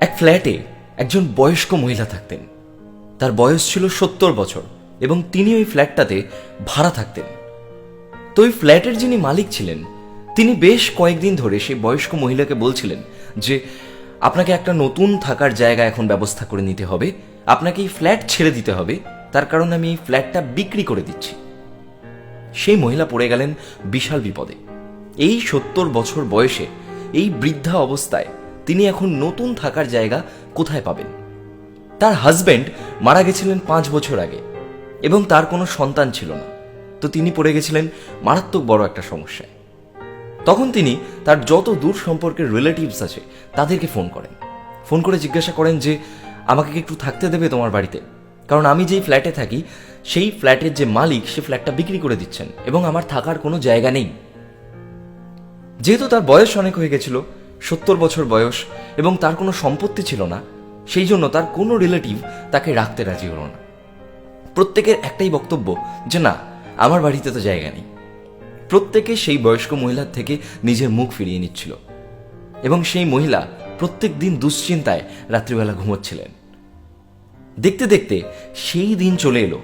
এক ফ্ল্যাটে একজন বয়স্ক মহিলা থাকতেন। তার বয়স ছিল 70 বছর এবং তিনি ওই ফ্ল্যাটটাতে ভাড়া থাকতেন। তো ওই ফ্ল্যাটের যিনি মালিক ছিলেন তিনি বেশ কয়েকদিন ধরে সেই বয়স্ক মহিলাকে বলছিলেন যে আপনাকে একটা নতুন থাকার জায়গা এখন ব্যবস্থা করে নিতে হবে, আপনাকে এই ফ্ল্যাট ছেড়ে দিতে হবে, তার কারণ আমি এই ফ্ল্যাটটা বিক্রি করে দিচ্ছি। সেই মহিলা পড়ে গেলেন বিশাল বিপদে। এই 70 বছর বয়সে এই বৃদ্ধা অবস্থায় তিনি এখন নতুন থাকার জায়গা কোথায় পাবেন? তার হাজব্যান্ড মারা গেছিলেন 5 বছর আগে এবং তার কোনো সন্তান ছিল না। তো তিনি পড়ে গেছিলেন মারাত্মক বড় একটা সমস্যায়। তখন তিনি তার যত দূর সম্পর্কের রিলেটিভস আছে তাদেরকে ফোন করে জিজ্ঞাসা করেন যে আমাকে কি একটু থাকতে দেবে তোমার বাড়িতে, কারণ আমি যেই ফ্ল্যাটে থাকি সেই ফ্ল্যাটের যে মালিক সে ফ্ল্যাটটা বিক্রি করে দিচ্ছেন এবং আমার থাকার কোনো জায়গা নেই। যেহেতু তার বয়স অনেক হয়ে গেছিল, 70 বছর বয়স, এবং তার কোনো সম্পত্তি ছিল না, সেই জন্য তার কোনো রিলেটিভ তাকে রাখতে রাজি হলো না। প্রত্যেকের একটাই বক্তব্য যে না, আমার বাড়িতে তো জায়গা নেই। প্রত্যেকে সেই বয়স্ক মহিলার থেকে নিজের মুখ ফিরিয়ে নিচ্ছিল এবং সেই মহিলা প্রত্যেক দিন দুশ্চিন্তায় রাত্রিবেলা ঘুমোচ্ছিলেন। দেখতে দেখতে সেই দিন চলে এলো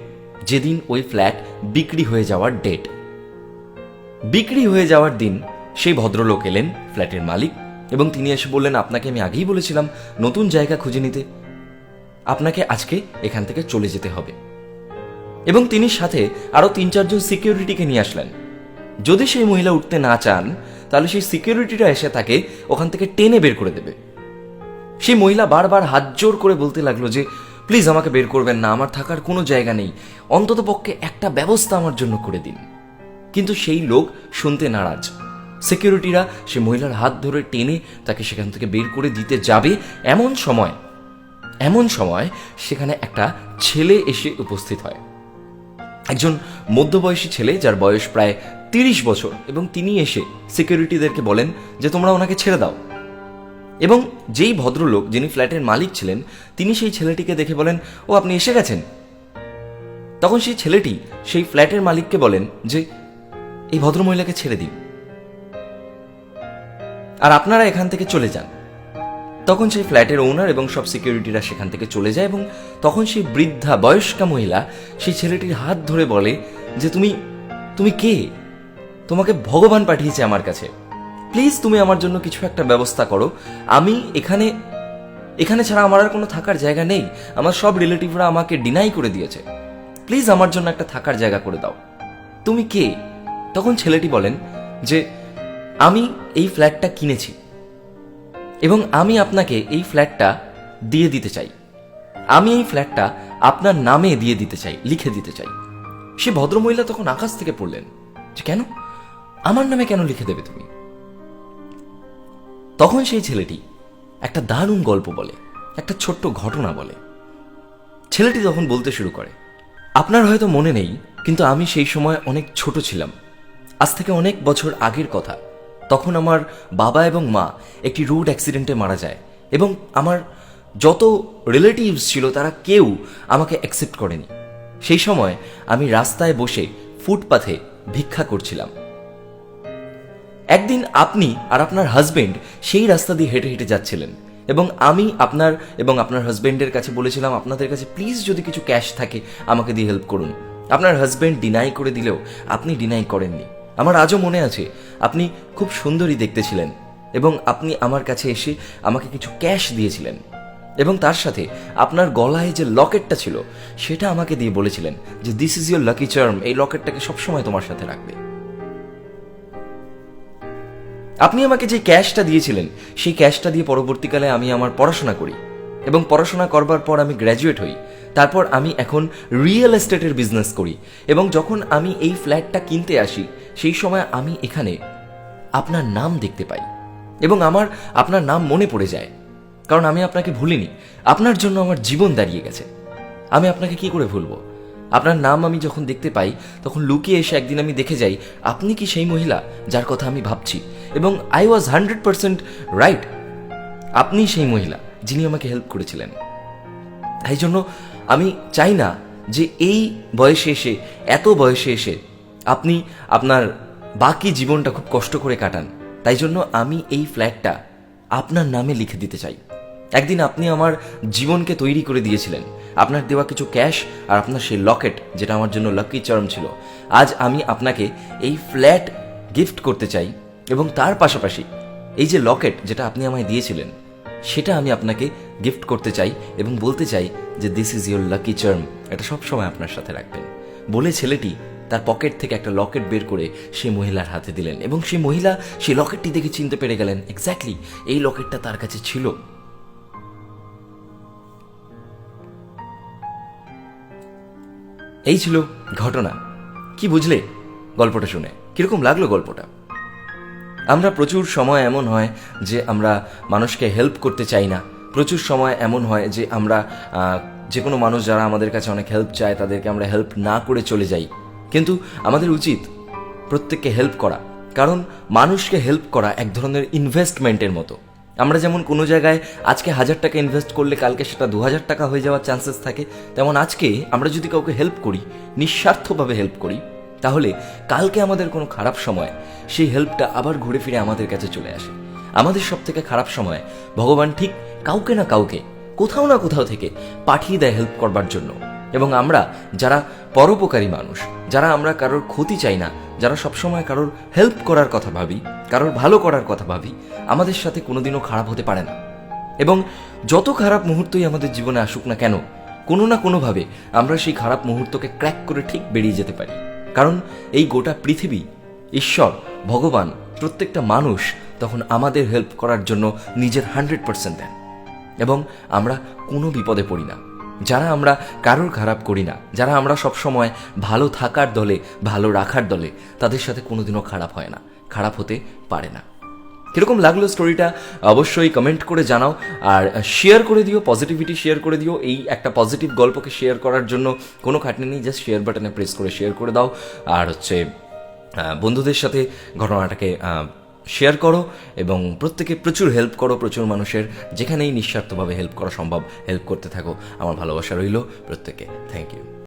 যেদিন ওই ফ্ল্যাট বিক্রি হয়ে যাওয়ার ডেট। বিক্রি হয়ে যাওয়ার দিন সেই ভদ্রলোক এলেন, ফ্ল্যাটের মালিক, এবং তিনি এসে বললেন আপনাকে আমি আগেই বলেছিলাম নতুন জায়গা খুঁজে নিতে, আপনাকে আজকে এখান থেকে চলে যেতে হবে। এবং তিনি সাথে আরো 3-4 জন সিকিউরিটিকে নিয়ে আসলেন। যদি সেই মহিলা উঠতে না চান তাহলে সেই সিকিউরিটিরা এসে তাকে ওখান থেকে টেনে বের করে দেবে। সেই মহিলা বারবার হাত জোর করে বলতে লাগলো যে প্লিজ আমাকে বের করবেন না, আমার থাকার কোনো জায়গা নেই, অন্তত পক্ষে একটা ব্যবস্থা আমার জন্য করে দিন। কিন্তু সেই লোক শুনতে নারাজ। সিকিউরিটিরা সেই মহিলার হাত ধরে টেনে তাকে সেখান থেকে বের করে দিতে যাবে, এমন সময় সেখানে একটা ছেলে এসে উপস্থিত হয়। একজন মধ্যবয়সী ছেলে যার বয়স প্রায় 30 বছর, এবং তিনি এসে সিকিউরিটিদেরকে বলেন যে তোমরা ওনাকে ছেড়ে দাও। এবং যেই ভদ্রলোক যিনি ফ্ল্যাটের মালিক ছিলেন তিনি সেই ছেলেটিকে দেখে বলেন ও আপনি এসে গেছেন। তখন সেই ছেলেটি সেই ফ্ল্যাটের মালিককে বলেন যে এই ভদ্রমহিলাকে ছেড়ে দিন আর আপনারা এখান থেকে চলে যান। তখন সেই ফ্ল্যাটের ওনার এবং সব সিকিউরিটিরা সেখান থেকে চলে যায় এবং তখন সেই বৃদ্ধা বয়স্কা মহিলা সেই ছেলেটির হাত ধরে বলে যে তুমি কে? তোমাকে ভগবান পাঠিয়েছে আমার কাছে, প্লিজ তুমি আমার জন্য কিছু একটা ব্যবস্থা করো। আমি এখানে ছাড়া আমার আর কোনো থাকার জায়গা নেই, আমার সব রিলেটিভরা আমাকে ডিনাই করে দিয়েছে, প্লিজ আমার জন্য একটা থাকার জায়গা করে দাও। তুমি কে? তখন ছেলেটি বলেন যে আমি এই ফ্ল্যাটটা কিনেছি এবং আমি আপনাকে এই ফ্ল্যাটটা দিয়ে দিতে চাই, আমি এই ফ্ল্যাটটা আপনার নামে দিয়ে দিতে চাই, লিখে দিতে চাই। সে ভদ্রমহিলা তখন আকাশ থেকে পড়লেন যে কেন, আমার নামে কেন লিখে দেবে তুমি? তখন সেই ছেলেটি একটা দারুণ গল্প বলে, একটা ছোট্ট ঘটনা বলে। ছেলেটি তখন বলতে শুরু করে, আপনার হয়তো মনে নেই কিন্তু আমি সেই সময় অনেক ছোট ছিলাম, আজ থেকে অনেক বছর আগের কথা। তখন আমার বাবা এবং মা একটি রোড অ্যাক্সিডেন্টে মারা যায় এবং আমার যত রিলেটিভস ছিল তারা কেউ আমাকে অ্যাকসেপ্ট করেনি। সেই সময় আমি রাস্তায় বসে ফুটপাথে ভিক্ষা করছিলাম। একদিন আপনি আর আপনার হাজবেন্ড সেই রাস্তা দিয়ে হেঁটে হেঁটে যাচ্ছিলেন এবং আমি আপনার এবং আপনার হাজবেন্ডের কাছে বলেছিলাম আপনাদের কাছে প্লিজ যদি কিছু ক্যাশ থাকে আমাকে দিয়ে হেল্প করুন। আপনার হাজবেন্ড ডিনাই করে দিলেও আপনি ডিনাই করেননি। আমার আজও মনে আছে আপনি খুব সুন্দরী দেখতে ছিলেন এবং আপনি আমার কাছে এসে আমাকে কিছু ক্যাশ দিয়েছিলেন এবং তার সাথে আপনার গলায় যে লকেটটা ছিল সেটা আমাকে দিয়ে বলেছিলেন যে this is your lucky charm, এই লকেটটাকে সবসময় তোমার সাথে রাখবে। আপনি আমাকে যে ক্যাশটা দিয়েছিলেন সেই ক্যাশটা দিয়ে পরবর্তীকালে আমি আমার পড়াশোনা করি এবং পড়াশোনা করবার পর আমি গ্র্যাজুয়েট হই। তারপর আমি এখন রিয়েল এস্টেটের বিজনেস করি এবং যখন আমি এই ফ্ল্যাটটা কিনতে আসি সেই সময় আমি এখানে আপনার নাম দেখতে পাই এবং আমার আপনার নাম মনে পড়ে যায়, কারণ আমি আপনাকে ভুলিনি, আপনার জন্য আমার জীবন দাঁড়িয়ে গেছে। আমি আপনাকে কি করে ভুলবো? আপনার নাম আমি যখন দেখতে পাই তখন লুকিয়ে এসে একদিন আমি দেখে যাই আপনি কি সেই মহিলা যার কথা আমি ভাবছি, এবং আই ওয়াজ 100% রাইট, আপনি সেই মহিলা যিনি আমাকে হেল্প করেছিলেন। তাই জন্য আমি চাই না যে এই বয়সে এসে, এত বয়সে এসে আপনি আপনার বাকি জীবনটা খুব কষ্ট করে কাটান। তাই জন্য আমি এই ফ্ল্যাটটা আপনার নামে লিখে দিতে চাই একদিন আপনি আমার জীবনকে তৈরি করে দিয়েছিলেন। আপনার দেওয়া কিছু ক্যাশ আর আপনার সেই লকেট, যেটা আমার জন্য লাকি চার্ম ছিল, আজ আমি আপনাকে এই ফ্ল্যাট গিফট করতে চাই। এবং তার পাশাপাশি এই যে লকেট যেটা আপনি আমায় দিয়েছিলেন, সেটা আমি আপনাকে গিফট করতে চাই এবং বলতে চাই যে this is your lucky charm, এটা সবসময় আপনার সাথে রাখবেন। বলে ছেলেটি তার পকেট থেকে একটা লকেট বের করে সেই মহিলার হাতে দিলেন এবং সেই মহিলা সেই লকেটটি দেখে চিনতে পেরে গেলেন এক্স্যাক্টলি এই লকেটটা তার কাছে ছিল। এই ছিল ঘটনা। কি বুঝলে গল্পটা শুনে? কিরকম লাগলো গল্পটা? আমরা প্রচুর সময় এমন হয় যে আমরা মানুষকে হেল্প করতে চাই না। প্রচুর সময় এমন হয় যে আমরা যে কোনো মানুষ যারা আমাদের কাছে অনেক হেল্প চায় তাদেরকে আমরা হেল্প না করে চলে যাই। কিন্তু আমাদের উচিত প্রত্যেককে হেল্প করা, কারণ মানুষকে হেল্প করা এক ধরনের ইনভেস্টমেন্টের মতো। আমরা যেমন কোনো জায়গায় আজকে 1000 টাকা ইনভেস্ট করলে কালকে সেটা 2000 টাকা হয়ে যাওয়ার চান্সেস থাকে, তেমন আজকে আমরা যদি কাউকে হেল্প করি, নিঃস্বার্থভাবে হেল্প করি, তাহলে কালকে আমাদের কোনো খারাপ সময় সেই হেল্পটা আবার ঘুরে ফিরে আমাদের কাছে চলে আসে। আমাদের সব থেকে খারাপ সময় ভগবান ঠিক কাউকে না কাউকে কোথাও না কোথাও থেকে পাঠিয়ে দেয় হেল্প করবার জন্য। এবং আমরা যারা পরোপকারী মানুষ, যারা আমরা কারোর ক্ষতি চাই না, যারা সবসময় কারোর হেল্প করার কথা ভাবি, কারোর ভালো করার কথা ভাবি, আমাদের সাথে কোনোদিনও খারাপ হতে পারে না। এবং যত খারাপ মুহূর্তই আমাদের জীবনে আসুক না কেন, কোনো না কোনোভাবে আমরা সেই খারাপ মুহূর্তকে ক্র্যাক করে ঠিক বেরিয়ে যেতে পারি। কারণ এই গোটা পৃথিবী, ঈশ্বর, ভগবান, প্রত্যেকটা মানুষ তখন আমাদের হেল্প করার জন্য নিজের 100% দেন এবং আমরা কোনো বিপদে পড়ি না। যারা আমরা কারোর খারাপ করি না, যারা আমরা সবসময় ভালো থাকার দলে, ভালো রাখার দলে, তাদের সাথে কোনোদিনও খারাপ হয় না, খারাপ হতে পারে না। কীরকম লাগলো স্টোরিটা অবশ্যই কমেন্ট করে জানাও, আর শেয়ার করে দিও, পজিটিভিটি শেয়ার করে দিও। এই একটা পজিটিভ গল্পকে শেয়ার করার জন্য কোনো খাটনি নেই, জাস্ট শেয়ার বাটনে প্রেস করে শেয়ার করে দাও। আর বন্ধুদের সাথে ঘটনাটাকে শেয়ার করো এবং প্রত্যেকে প্রচুর হেল্প করো, প্রচুর মানুষের যেখানেই নিঃস্বার্থভাবে হেল্প করা সম্ভব হেল্প করতে থাকো। আমার ভালোবাসা রইল প্রত্যেকে। Thank you.